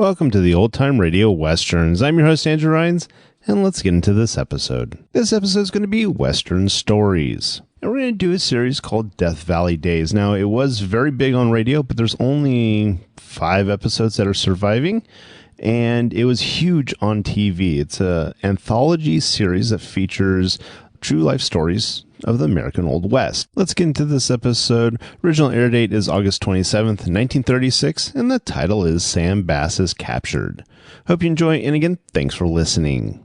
Welcome to the Old Time Radio Westerns. I'm your host, Andrew Rhynes, and let's get into this episode. This episode is going to be Western Stories. And we're going to do a series called Death Valley Days. Now, it was very big on radio, but there's only 5 episodes that are surviving, and it was huge on TV. It's an anthology series that features true life stories of the American Old West. Let's get into this episode. Original air date is August 27th, 1936, and the title is Sam Bass is Captured. Hope you enjoy, and again, thanks for listening.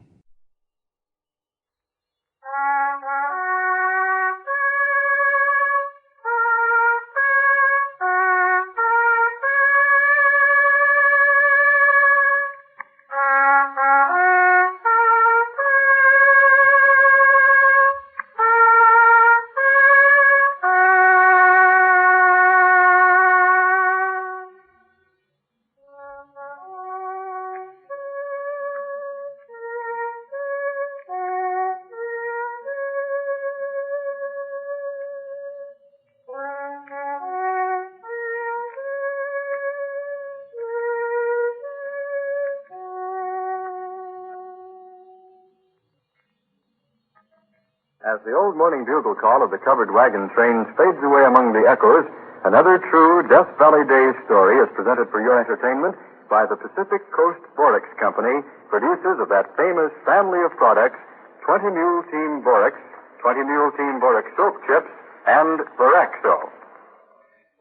As the old morning bugle call of the covered wagon trains fades away among the echoes, another true Death Valley Days story is presented for your entertainment by the Pacific Coast Borax Company, producers of that famous family of products, 20 Mule Team Borax, 20 Mule Team Borax Soap Chips, and Boraxo.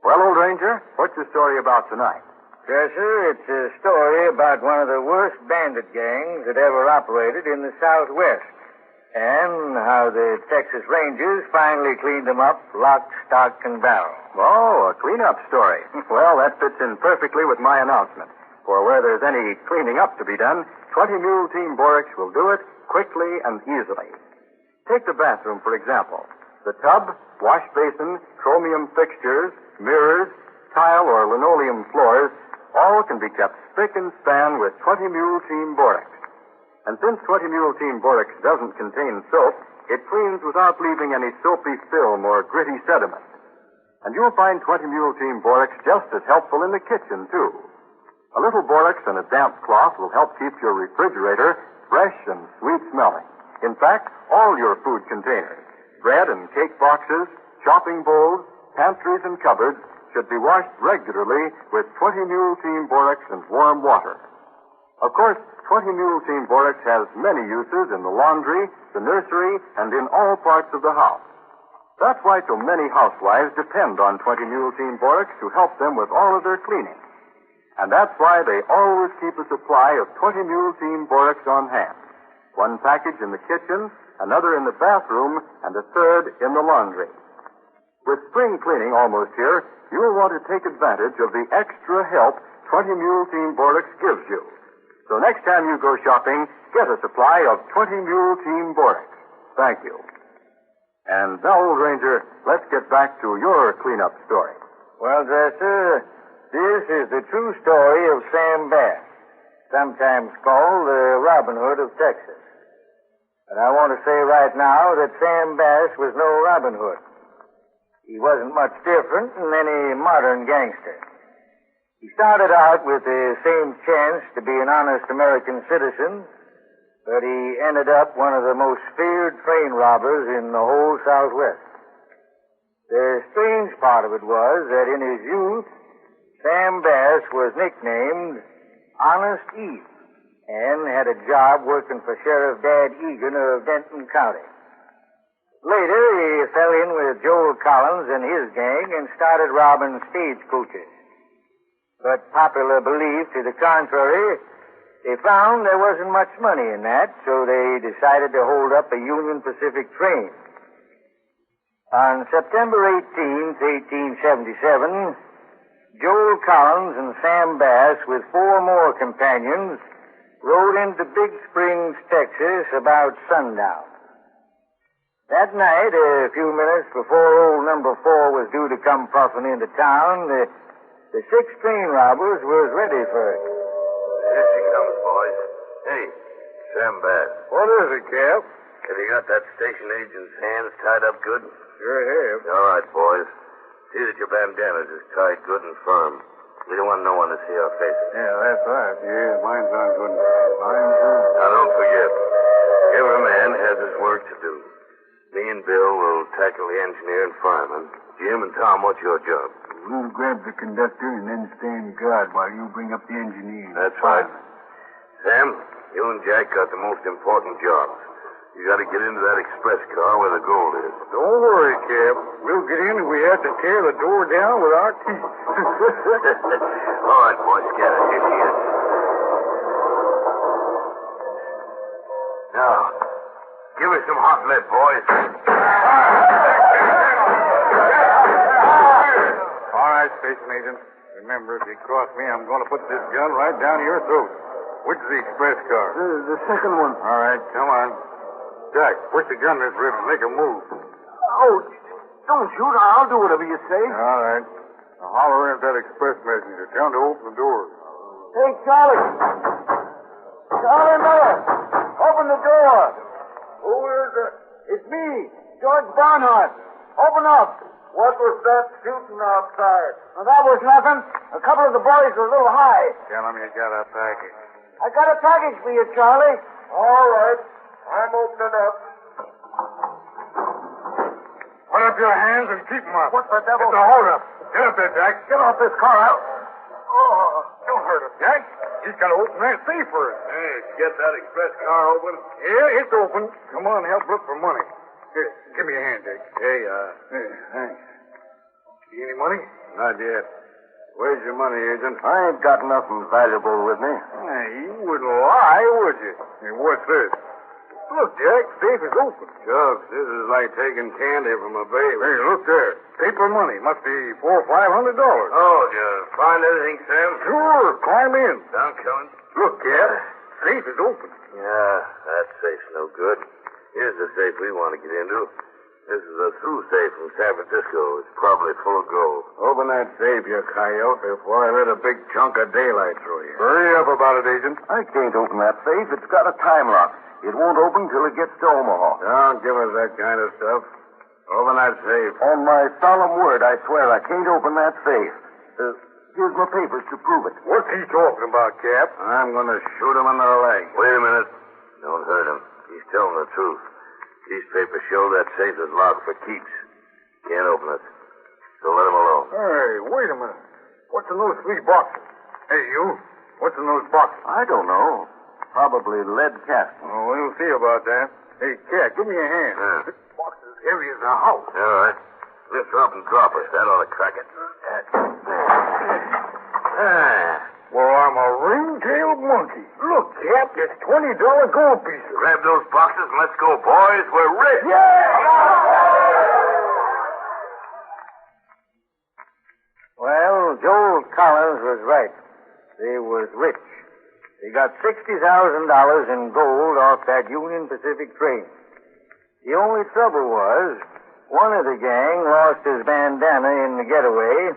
Well, old Ranger, what's your story about tonight? Yes, sir, it's a story about one of the worst bandit gangs that ever operated in the Southwest. And how the Texas Rangers finally cleaned them up, lock, stock, and barrel. Oh, a cleanup story. Well, that fits in perfectly with my announcement. For where there's any cleaning up to be done, 20 Mule Team Borax will do it quickly and easily. Take the bathroom, for example. The tub, wash basin, chromium fixtures, mirrors, tile or linoleum floors, all can be kept spick and span with 20 Mule Team Borax. And since 20 Mule Team Borax doesn't contain soap, it cleans without leaving any soapy film or gritty sediment. And you'll find 20 Mule Team Borax just as helpful in the kitchen, too. A little borax and a damp cloth will help keep your refrigerator fresh and sweet-smelling. In fact, all your food containers, bread and cake boxes, chopping bowls, pantries, and cupboards should be washed regularly with 20 Mule Team Borax and warm water. Of course, 20 Mule Team Borax has many uses in the laundry, the nursery, and in all parts of the house. That's why so many housewives depend on 20 Mule Team Borax to help them with all of their cleaning. And that's why they always keep a supply of 20 Mule Team Borax on hand. One package in the kitchen, another in the bathroom, and a third in the laundry. With spring cleaning almost here, you'll want to take advantage of the extra help 20 Mule Team Borax gives you. So next time you go shopping, get a supply of 20 Mule Team Borax. Thank you. And now, old Ranger, let's get back to your cleanup story. Well, sir, this is the true story of Sam Bass, sometimes called the Robin Hood of Texas. And I want to say right now that Sam Bass was no Robin Hood. He wasn't much different than any modern gangster. He started out with the same chance to be an honest American citizen, but he ended up one of the most feared train robbers in the whole Southwest. The strange part of it was that in his youth, Sam Bass was nicknamed Honest Eve and had a job working for Sheriff Dad Egan of Denton County. Later, he fell in with Joel Collins and his gang and started robbing stagecoaches. But popular belief to the contrary, they found there wasn't much money in that, so they decided to hold up a Union Pacific train. On September 18th, 1877, Joel Collins and Sam Bass, with 4 more companions, rode into Big Springs, Texas, about sundown. That night, a few minutes before old number 4 was due to come puffing into town, the 6 train robbers was ready for it. Here she comes, boys. Hey, Sam Bass. What is it, Cap? Have you got that station agent's hands tied up good? Sure have. All right, boys. See that your bandanas is tied good and firm. We don't want no one to see our faces. Yeah, that's right. Yeah, mine sounds good. Mine too. Now, don't forget, every man has his work to do. Me and Bill will tackle the engineer and fireman. Jim and Tom, what's your job? We'll grab the conductor and then stand guard while you bring up the engineer. That's right. Sam, you and Jack got the most important jobs. You got to get into that express car where the gold is. Don't worry, Cap. We'll get in if we have to tear the door down with our teeth. All right, boys, get it. Here she is. Now, give her some hot lead, boys. All right, station agent. Remember, if you cross me, I'm going to put this gun right down your throat. Which is the express car? The second one. All right, come on. Jack, push the gun this rib and make a move. Oh, don't shoot. I'll do whatever you say. All right. Now holler in at that express messenger. Tell him to open the door. Hey, Charlie. Charlie Miller. Open the door. Who is it? It's me, George Barnhart. Open up. What was that shooting outside? Well, that was nothing. A couple of the boys were a little high. Tell him you got a package. I got a package for you, Charlie. All right. I'm opening up. Put up your hands and keep them up. What the devil? It's a hold-up. Get up there, Jack. Get off this car out. Oh. Don't hurt him, Jack. He's got to open that safe first. Hey, get that express car open. Yeah, it's open. Come on, help look for money. Here, give me a hand, Jack. Hey, Thanks. See any money? Not yet. Where's your money, agent? I ain't got nothing valuable with me. Hey, you wouldn't lie, would you? Hey, what's this? Look, Jack, safe is open. Shucks, this is like taking candy from a baby. Hey, look there. Paper money. Must be $400 or $500. Oh, did you find anything, Sam? Sure. Climb in. I'm coming. Look, Cap. Safe is open. Yeah, that safe's no good. Here's the safe we want to get into. This is a through safe from San Francisco. It's probably full of gold. Open that safe, you coyote, before I let a big chunk of daylight through you. Hurry up about it, Agent. I can't open that safe. It's got a time lock. It won't open till it gets to Omaha. Don't give us that kind of stuff. Open that safe. On my solemn word, I swear I can't open that safe. Here's my papers to prove it. What's he talking about, Cap? I'm going to shoot him in the leg. Wait a minute. Don't hurt him. He's telling the truth. These papers show that safe is locked for keeps. Can't open it. So let him alone. Hey, wait a minute. What's in those 3 boxes? Hey, you. What's in those boxes? I don't know. Probably lead casting. Oh, we'll see about that. Hey, Cat, give me a hand. Yeah. This box is heavy as a house. All right. Lift her up and drop us. That ought to crack it. Well, I'm a ring-tailed monkey. Look, Cap, it's $20 gold pieces. Grab those boxes and let's go, boys. We're rich. Well, Joel Collins was right. They was rich. They got $60,000 in gold off that Union Pacific train. The only trouble was, one of the gang lost his bandana in the getaway,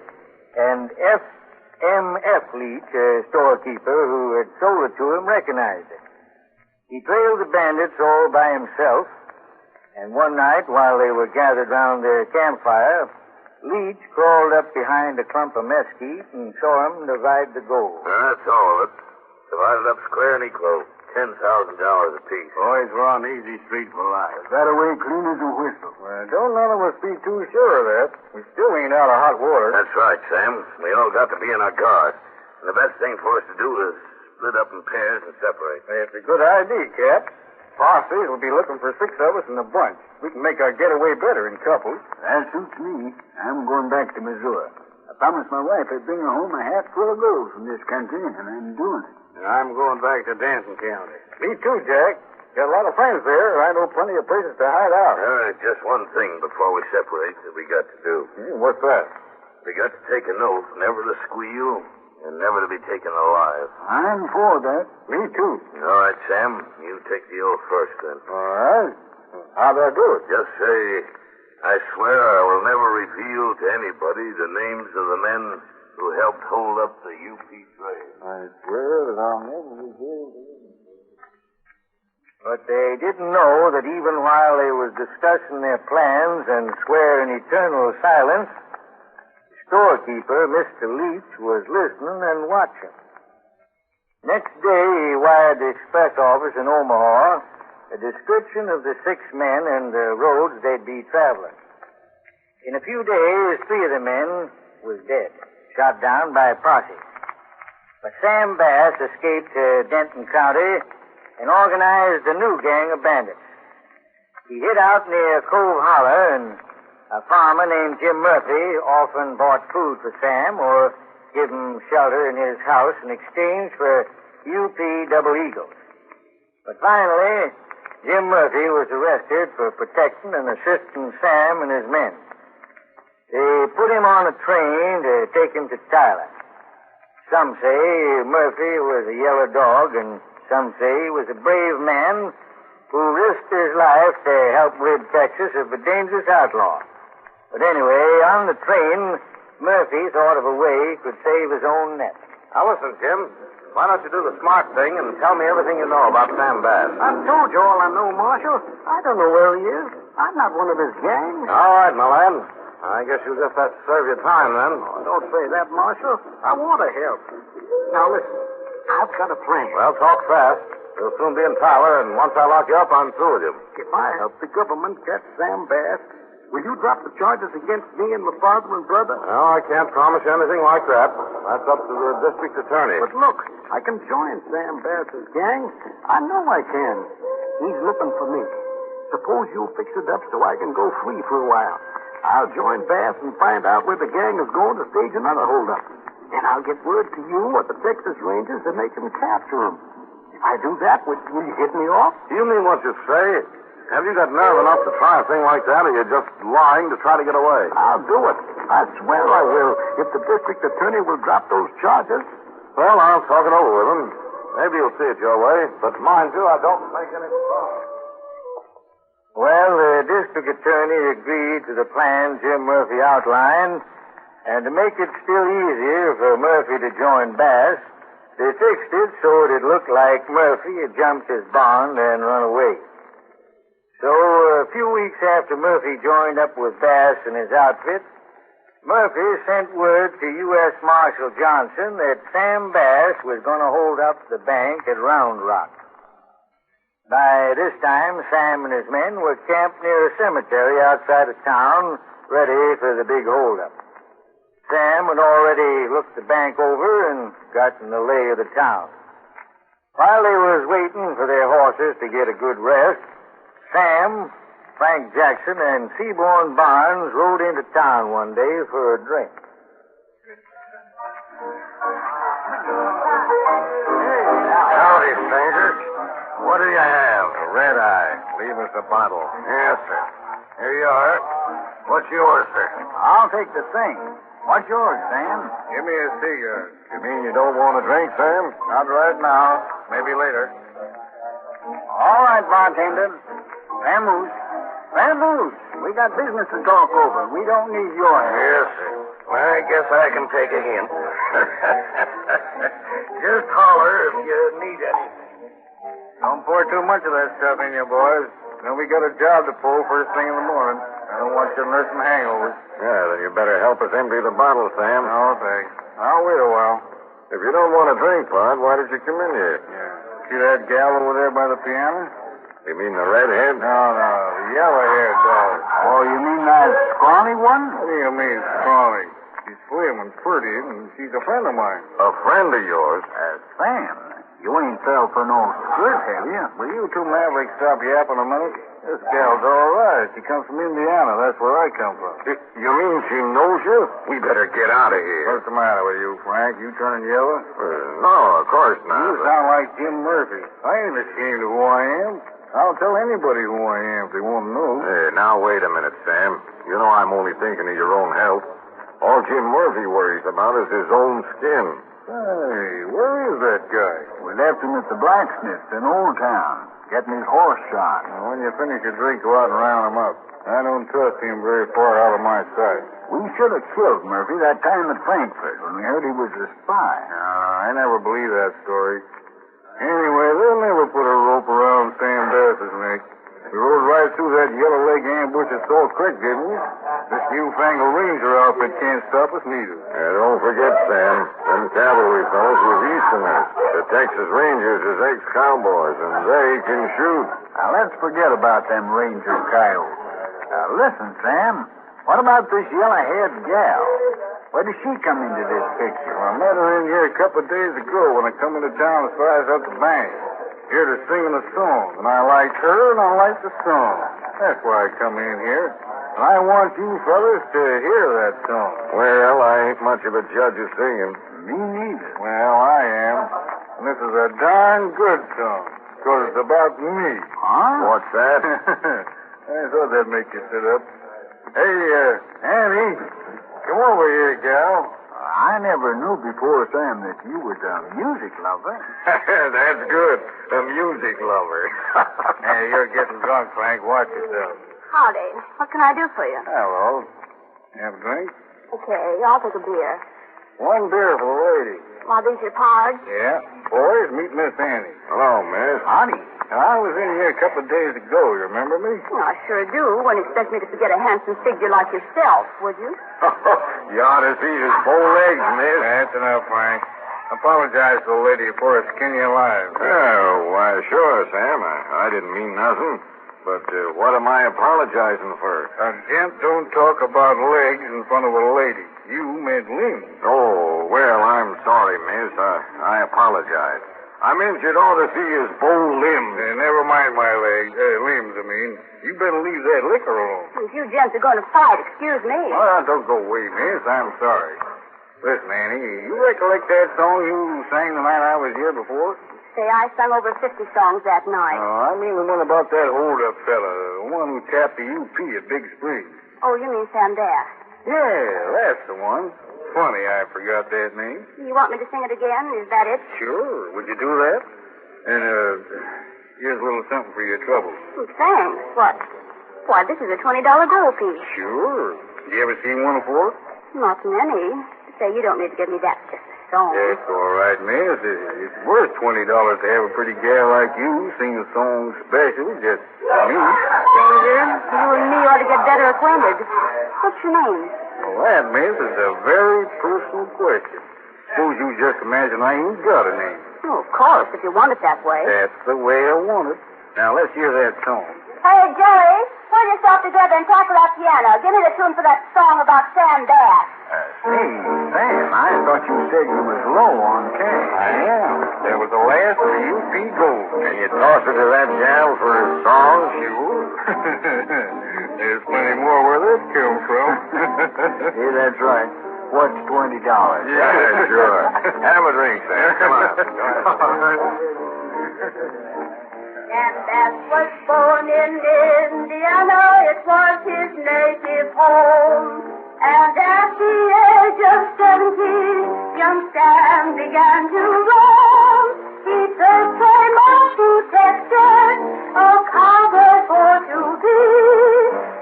and F.M.F. Leach, a storekeeper who had sold it to him, recognized it. He trailed the bandits all by himself, and one night, while they were gathered round their campfire, Leach crawled up behind a clump of mesquite and saw him divide the gold. That's all of it. Divided up square and equal. $10,000 apiece. Boys, we're on easy street for life. That away clean as a whistle. Well, don't none of us be too sure of that. We still ain't out of hot water. That's right, Sam. We all got to be in our guard. And the best thing for us to do is split up in pairs and separate. It's a good idea, Cap. Posses will be looking for 6 of us in a bunch. We can make our getaway better in couples. That suits me. I'm going back to Missouri. I promised my wife I'd bring her home a hat full of gold from this country, and I'm doing it. And I'm going back to Danton County. Me too, Jack. Got a lot of friends there. I know plenty of places to hide out. All right, just one thing before we separate that we got to do. What's that? We got to take an oath never to squeal and never to be taken alive. I'm for that. Me too. All right, Sam. You take the oath first, then. All right. How do I do it? Just say, I swear I will never reveal to anybody the names of the men who helped hold up the UP train. I swear that I'll never reveal to you. But they didn't know that even while they was discussing their plans and swearing eternal silence, storekeeper, Mr. Leach, was listening and watching. Next day, he wired the express office in Omaha a description of the 6 men and the roads they'd be traveling. In a few days, 3 of the men was dead, shot down by a posse. But Sam Bass escaped to Denton County and organized a new gang of bandits. He hid out near Cove Holler, and a farmer named Jim Murphy often bought food for Sam or give him shelter in his house in exchange for UP double eagles. But finally, Jim Murphy was arrested for protecting and assisting Sam and his men. They put him on a train to take him to Tyler. Some say Murphy was a yellow dog, and some say he was a brave man who risked his life to help rid Texas of a dangerous outlaw. But anyway, on the train, Murphy thought of a way he could save his own neck. Now listen, Jim. Why don't you do the smart thing and tell me everything you know about Sam Bass? I've told you all I know, Marshal. I don't know where he is. I'm not one of his gang. All right, my lad. I guess you'll just have to serve your time then. Oh, don't say that, Marshal. I want to help. Now, listen. I've got a plan. Well, talk fast. You'll soon be in Tyler, and once I lock you up, I'm through with you. If I help the government catch Sam Bass, will you drop the charges against me and my father and brother? No, I can't promise you anything like that. That's up to the district attorney. But look, I can join Sam Bass's gang. I know I can. He's looking for me. Suppose you fix it up so I can go free for a while. I'll join Bass and find out where the gang is going to stage another holdup. Then I'll get word to you at the Texas Rangers and make them capture him. If I do that, will you get me off? Do you mean what you say? Have you got nerve enough to try a thing like that, or you're just lying to try to get away? I'll do it. I swear I will, if the district attorney will drop those charges. Well, I'll talk it over with him. Maybe you'll see it your way. But mind you, I don't make any promise. Well, the district attorney agreed to the plan Jim Murphy outlined, and to make it still easier for Murphy to join Bass, they fixed it so it'd look like Murphy had jumped his bond and run away. So, a few weeks after Murphy joined up with Bass and his outfit, Murphy sent word to U.S. Marshal Johnson that Sam Bass was going to hold up the bank at Round Rock. By this time, Sam and his men were camped near a cemetery outside of town, ready for the big holdup. Sam had already looked the bank over and gotten the lay of the town. While they was waiting for their horses to get a good rest, Sam, Frank Jackson, and Seaborn Barnes rode into town one day for a drink. Howdy, strangers. What do you have? A red eye. Leave us a bottle. Yes, sir. Here you are. What's yours, sir? I'll take the thing. What's yours, Sam? Give me a cigarette. You mean you don't want a drink, Sam? Not right now. Maybe later. All right, bartender. Vamoose. Vamoose. We got business to talk over. We don't need your help. Yes, sir. Well, I guess I can take a hint. Just holler if you need anything. Don't pour too much of that stuff in you, boys. Then we got a job to pull first thing in the morning. I don't want you nursing hangovers. Yeah, then you better help us empty the bottle, Sam. No, thanks. I'll wait a while. If you don't want a drink, Bud, why did you come in here? Yeah. See that gal over there by the piano? You mean the redhead? No, the yellow-haired dog. Oh, you mean that scrawny one? What do you mean, scrawny? She's slim and pretty, and she's a friend of mine. A friend of yours? Sam, you ain't fell for no skirt, have you? Will you two mavericks stop yapping a minute? This gal's all right. She comes from Indiana. That's where I come from. You mean she knows you? We better get out of here. What's the matter with you, Frank? You turning yellow? No, of course not. You sound like Jim Murphy. I ain't ashamed of who I am. I'll tell anybody who I am if they want to know. Hey, now wait a minute, Sam. You know I'm only thinking of your own health. All Jim Murphy worries about is his own skin. Hey, where is that guy? We left him at the blacksmith's in Old Town, getting his horse shot. Now, when you finish your drink, go out and round him up. I don't trust him very far out of my sight. We should have killed Murphy that time at Frankfurt when we heard he was a spy. I never believed that story. Anyway, they'll never put a rope around Sam Bass's neck. We rode right through that yellow leg ambush at Salt Creek, didn't we? This newfangled Ranger outfit can't stop us neither. Don't forget, Sam, them cavalry fellows was Easterners. The Texas Rangers is ex-cowboys, and they can shoot. Now, let's forget about them Ranger coyotes. Now, listen, Sam. What about this yellow-haired gal? Where did she come into this picture? I met her in here a couple of days ago when I come into town as far as up the bank. Heard her singing a song, and I liked her, and I liked the song. That's why I come in here. And I want you fellas to hear that song. Well, I ain't much of a judge of singing. Me neither. Well, I am. And this is a darn good song, because it's about me. Huh? What's that? I thought that'd make you sit up. Hey, Annie, come over here, gal. I never knew before, Sam, that you was a music lover. That's good. A music lover. Hey, you're getting drunk, Frank. Watch yourself. Howdy. What can I do for you? Hello. Have a drink? Okay, I'll take a beer. One beer for the lady. Are these your cards? Yeah. Boys, meet Miss Annie. Hello, miss. Howdy. Now, I was in here a couple of days ago. You remember me? Well, I sure do. Wouldn't expect me to forget a handsome figure like yourself, would you? You ought to see his bow legs, miss. That's enough, Frank. Apologize to the lady for skinning you alive. Oh, why, sure, Sam. I didn't mean nothing. But what am I apologizing for? A gent don't talk about legs in front of a lady. You meant limbs. Oh, well, I'm sorry, miss. I apologize. I meant you'd ought to see his bow limbs. Never mind my legs. Limbs, I mean. You better leave that liquor alone. If you gents are going to fight, excuse me. Well, don't go away, miss. I'm sorry. Listen, Annie, you recollect that song you sang the night I was here before? Say, I sung over 50 songs that night. I mean the one about that hold-up fella, the one who tapped the UP at Big Springs. Oh, you mean Sam Bass. Yeah, that's the one. Funny I forgot that name. You want me to sing it again? Is that it? Sure. Would you do that? And, here's a little something for your trouble. Oh, thanks. What? Why, this is a $20 gold piece. Sure. You ever seen one before? Not many. Say, you don't need to give me that just a song. That's all right, miss. It's worth $20 to have a pretty gal like you sing a song special just for me. Ranger, you and me ought to get better acquainted. What's your name? Well, that, miss, is a very personal question. Suppose you just imagine I ain't got a name. Oh, of course, if you want it that way. That's the way I want it. Now, let's hear that song. Hey, Jerry, pull yourself together and tackle that piano. Give me the tune for that song about Sam Bass. Say, Sam, I thought you said you was low on cash. I am. That was the last of the UP gold. Can you toss it to that gal for a song? Sure. There's plenty more where that come from. Yeah, that's right. What's $20? Yeah, sure. Have a drink, Sam. Come on. Sam Bass was born in Indiana. It was his native home. And at the age of 17, young Sam began to roam. He first came up to Texas, a cowboy for to be.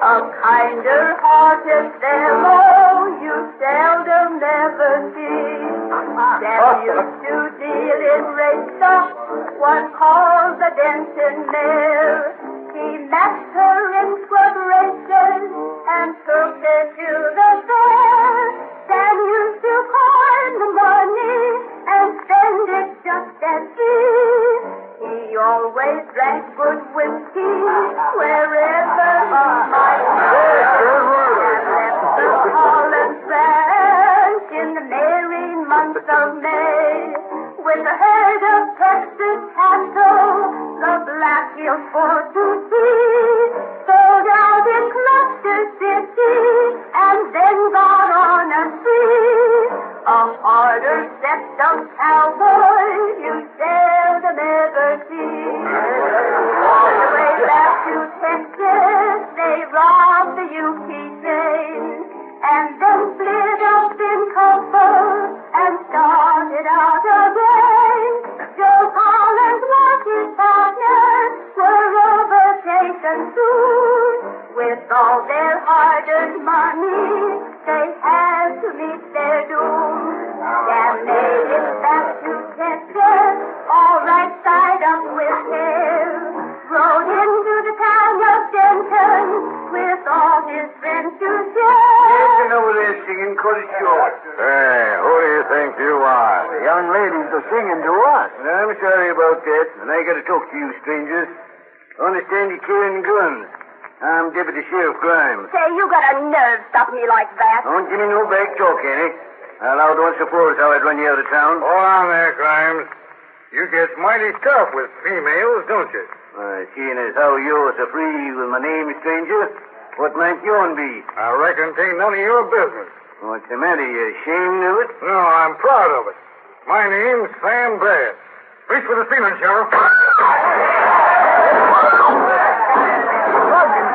A kinder-hearted fellow you seldom ever see. Sam used to deal in race stock, one called the Denton mare. He matched her in scrub races and took her to the fair. Sam used to coin the money and spend it just as free. He always drank good whiskey wherever he might go. And left the Holland ranch in the merry month of May with a herd of Texas cattle, the Black Hills for to see. Sold out in Cluster City and then got on a spree. A harder stepped up cowboy you seldom ever see. All the way back to Texas, they robbed the UP train and then split up in couples and started out again. Joe Collins was his partner, were overtaken soon. With all their hard-earned money, they had to meet their doom. Sam made it back to Texas, all right side up with care. Rode into the town of Denton with all his friends to share. cut it short. Hey, who do you think you are? The young ladies are singing to us. I'm sorry about that, and I got to talk to you strangers. Understand you're carrying guns. I'm Deputy Sheriff Grimes. Say, you got a nerve stopping me like that. Don't give me no back talk, Annie. I allowed once before how I'd run you out of town. Hold on there, Grimes. You get mighty tough with females, don't you? Seeing as how you're so free with my name, stranger, what might yourn be? I reckon it ain't none of your business. What's the matter? You ashamed of it? No, I'm proud of it. My name's Sam Bass. Reach for the ceiling, Sheriff.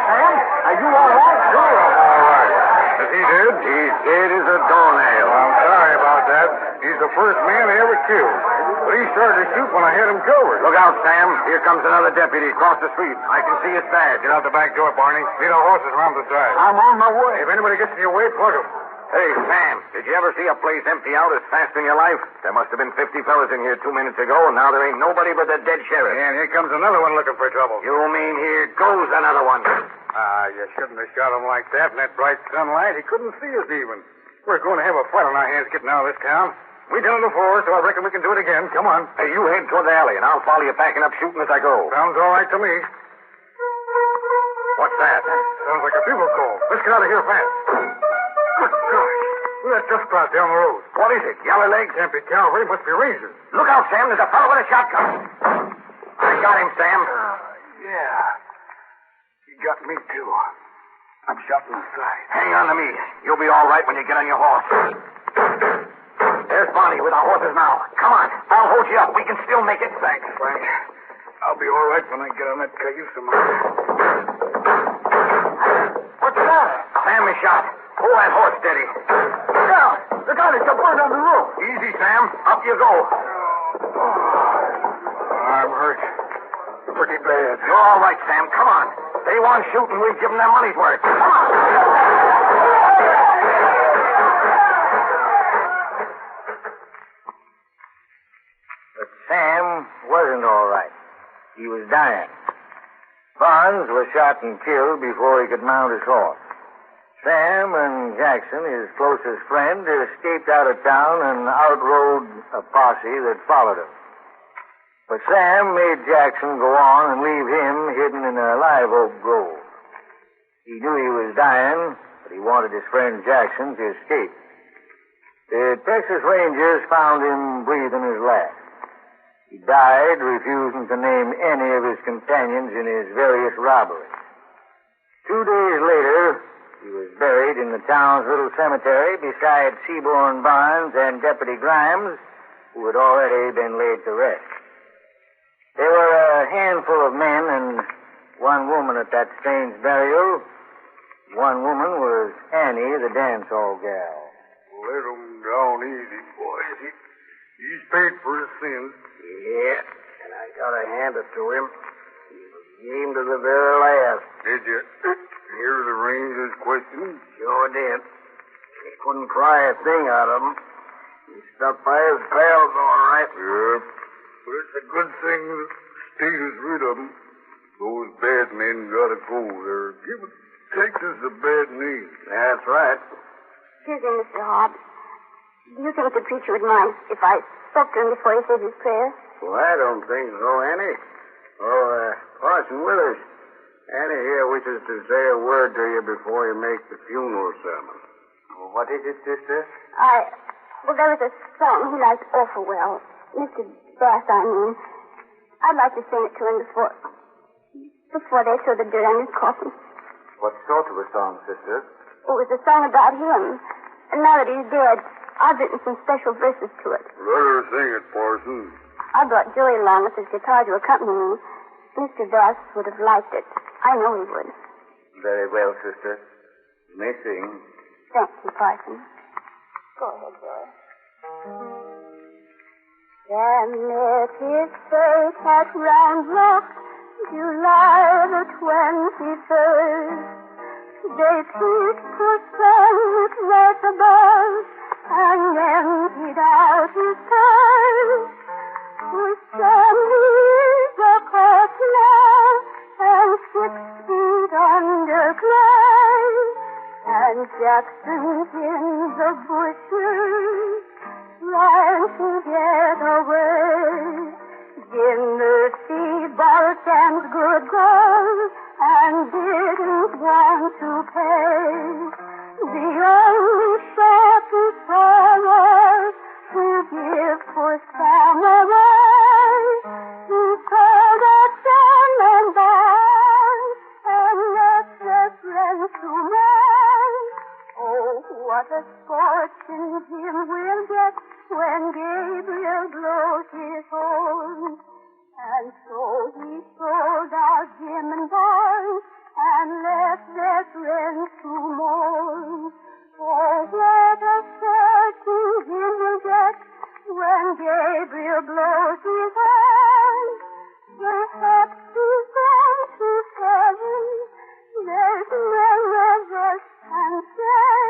Sam, are you all right? Sure, I'm all right. Is he dead? He's dead as a doornail. I'm sorry about that. He's the first man I ever killed. But he started to shoot when I had him covered. Look out, Sam. Here comes another deputy across the street. I can see his badge. Get out the back door, Barney. Lead our horses around the side. I'm on my way. If anybody gets in your way, plug him. Hey, Sam, did you ever see a place empty out as fast in your life? There must have been 50 fellas in here 2 minutes ago, and now there ain't nobody but the dead sheriff. And here comes another one looking for trouble. You mean here goes another one? You shouldn't have shot him like that in that bright sunlight. He couldn't see us even. We're going to have a fight on our hands getting out of this town. We done it before, so I reckon we can do it again. Come on. Hey, you head toward the alley, and I'll follow you packing up shooting as I go. Sounds all right to me. What's that? Sounds like a bugle call. Let's get out of here fast. Good gosh. Look at that dust cloud down the road. What is it? Yellow legs? Empty cavalry. Must be Rangers. Look out, Sam. There's a fellow with a shotgun. I got him, Sam. Yeah. He got me, too. I'm shot in the side. Hang on to me. You'll be all right when you get on your horse. There's Barney with our horses now. Come on. I'll hold you up. We can still make it. Thanks, Frank. I'll be all right when I get on that cayuse of mine. What's that? Sam is shot. Hold that horse steady. Look out! Look out! It's a bird on the road. Easy, Sam. Up you go. I'm hurt. Pretty bad. You're all right, Sam. Come on. They want shooting. We've given them money's worth. Come on. But Sam wasn't all right. He was dying. Barnes was shot and killed before he could mount his horse. Sam and Jackson, his closest friend, escaped out of town and outrode a posse that followed him. But Sam made Jackson go on and leave him hidden in a live oak grove. He knew he was dying, but he wanted his friend Jackson to escape. The Texas Rangers found him breathing his last. He died, refusing to name any of his companions in his various robberies. 2 days later, he was buried in the town's little cemetery beside Seaborn Barnes and Deputy Grimes, who had already been laid to rest. There were a handful of men and one woman at that strange burial. One woman was Annie, the dance hall gal. Let him down easy, boys. He's paid for his sins. Yeah, and I gotta hand it to him. He was game to the very last. Did you hear the ranger's question? Sure did. He couldn't pry a thing out of him. He stuck by his pals all right. Yep. But it's a good thing the state is rid of them. Those bad men gotta go. They're giving Texas a bad name. That's right. Excuse me, Mr. Hobbs. Do you think the preacher would mind if I spoke to him before he says his prayer? Well, I don't think so, Annie. Oh, Parson Withers. Annie here wishes to say a word to you before you make the funeral sermon. Well, what is it, sister? Well, there was a song he liked awful well. Mr. Bass, I mean. I'd like to sing it to him before they throw the dirt on his coffin. What sort of a song, sister? It was a song about him. And now that he's dead, I've written some special verses to it. Let her sing it, Parson. I brought Joey along with his guitar to accompany me. Mr. Bass would have liked it. I know he would. Very well, sister. You may sing. Thank you, Parson. Go ahead, Joey. Sam met his fate at Ramrock, July the 21st. They peeped to St. right above and emptied out his purse. For Sam is a corpse now and 6 feet underground, and Jacksons in the bushes ran to get away. Dinner, Steve Balsham's good girl, and didn't want to pay. The only shot he saw was to give for Sam away. He called out Sam and Barn and left their friends to mourn. Oh, what a fortune him will get when Gabriel blows his horn. And so he sold out Jim and Barn and left their friends to mourn. Oh, what a fortune him will get when Gabriel blows his horn. Perhaps he's gone to heaven. There's none of us can say.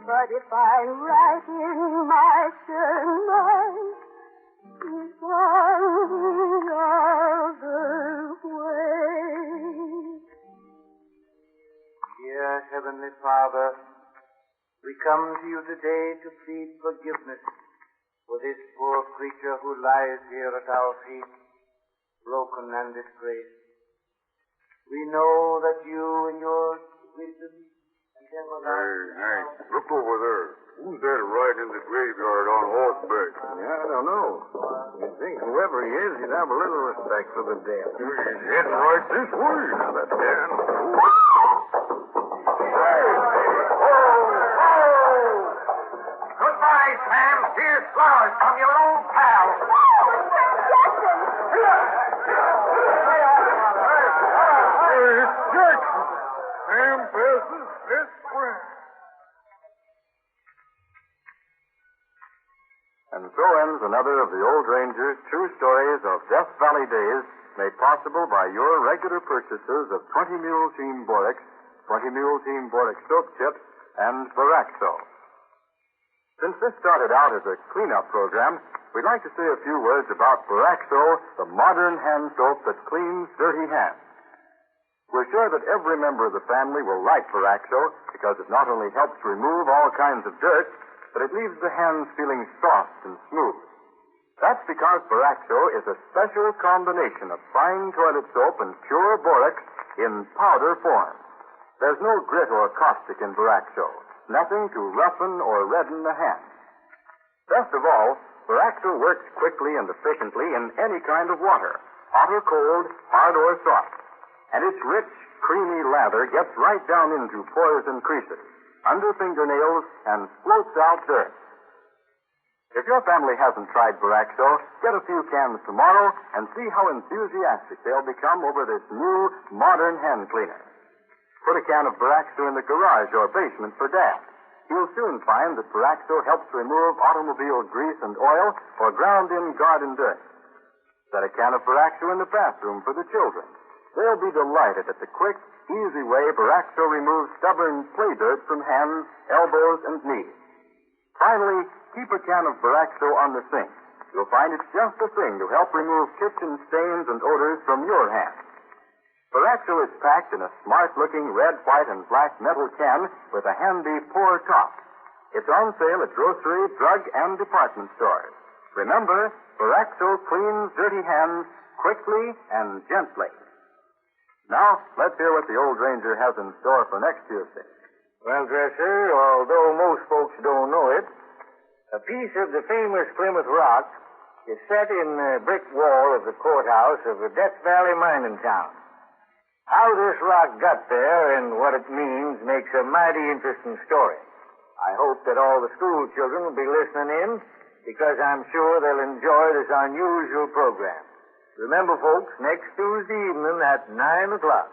But if I write in my sermon, he's gone the other way. Dear Heavenly Father, we come to you today to plead forgiveness for this poor creature who lies here at our feet, broken and disgraced. We know that you in your wisdom and Hey, look over there. Who's that riding in the graveyard on horseback? Yeah, I don't know. You'd think whoever he is, he'd have a little respect for the dead. He's heading right this way. Now, that's Dan. Goodbye, Sam. Here's flowers from your old pal. Hey, it's Jackson. Sam Bass's best friend. And so ends another of the Old Ranger's true stories of Death Valley days, made possible by your regular purchases of 20 Mule Team Borax, 20 Mule Team Borax Soap Chips, and Baraxo. Since this started out as a cleanup program, we'd like to say a few words about Baraxo, the modern hand soap that cleans dirty hands. We're sure that every member of the family will like Baraxo because it not only helps remove all kinds of dirt, but it leaves the hands feeling soft and smooth. That's because Baraxo is a special combination of fine toilet soap and pure borax in powder form. There's no grit or caustic in Baraxo, nothing to roughen or redden the hands. Best of all, Baraxo works quickly and efficiently in any kind of water, hot or cold, hard or soft. And its rich, creamy lather gets right down into pores and creases, under fingernails, and floats out dirt. If your family hasn't tried Baraxo, get a few cans tomorrow and see how enthusiastic they'll become over this new, modern hand cleaner. Put a can of Baraxo in the garage or basement for Dad. You'll soon find that Baraxo helps remove automobile grease and oil or ground-in garden dirt. Set a can of Baraxo in the bathroom for the children. They'll be delighted at the quick, easy way Baraxo removes stubborn play dirt from hands, elbows, and knees. Finally, keep a can of Baraxo on the sink. You'll find it's just the thing to help remove kitchen stains and odors from your hands. Baraxo is packed in a smart-looking red, white, and black metal can with a handy pour top. It's on sale at grocery, drug, and department stores. Remember, Baraxo cleans dirty hands quickly and gently. Now, let's hear what the Old Ranger has in store for next Tuesday. Well, Dresser, although most folks don't know it, a piece of the famous Plymouth Rock is set in the brick wall of the courthouse of the Death Valley mining town. How this rock got there and what it means makes a mighty interesting story. I hope that all the school children will be listening in because I'm sure they'll enjoy this unusual program. Remember, folks, next Tuesday evening at 9 o'clock.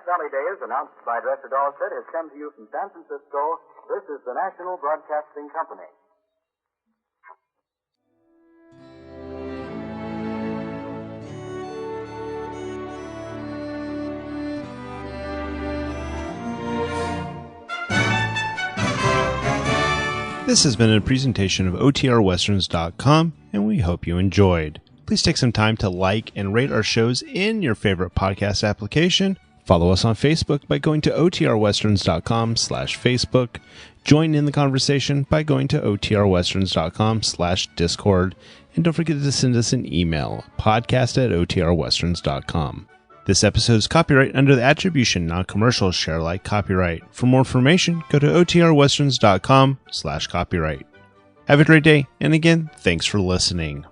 Death Valley Days, announced by Dresser Dahlstedt, has come to you from San Francisco. This is the National Broadcasting Company. This has been a presentation of OTRWesterns.com, and we hope you enjoyed. Please take some time to like and rate our shows in your favorite podcast application. Follow us on Facebook by going to OTRWesterns.com/Facebook. Join in the conversation by going to OTRWesterns.com/Discord. And don't forget to send us an email, podcast@OTRWesterns.com. This episode is copyright under the Attribution Non-Commercial Share Alike copyright. For more information, go to OTRWesterns.com/copyright. Have a great day, and again, thanks for listening.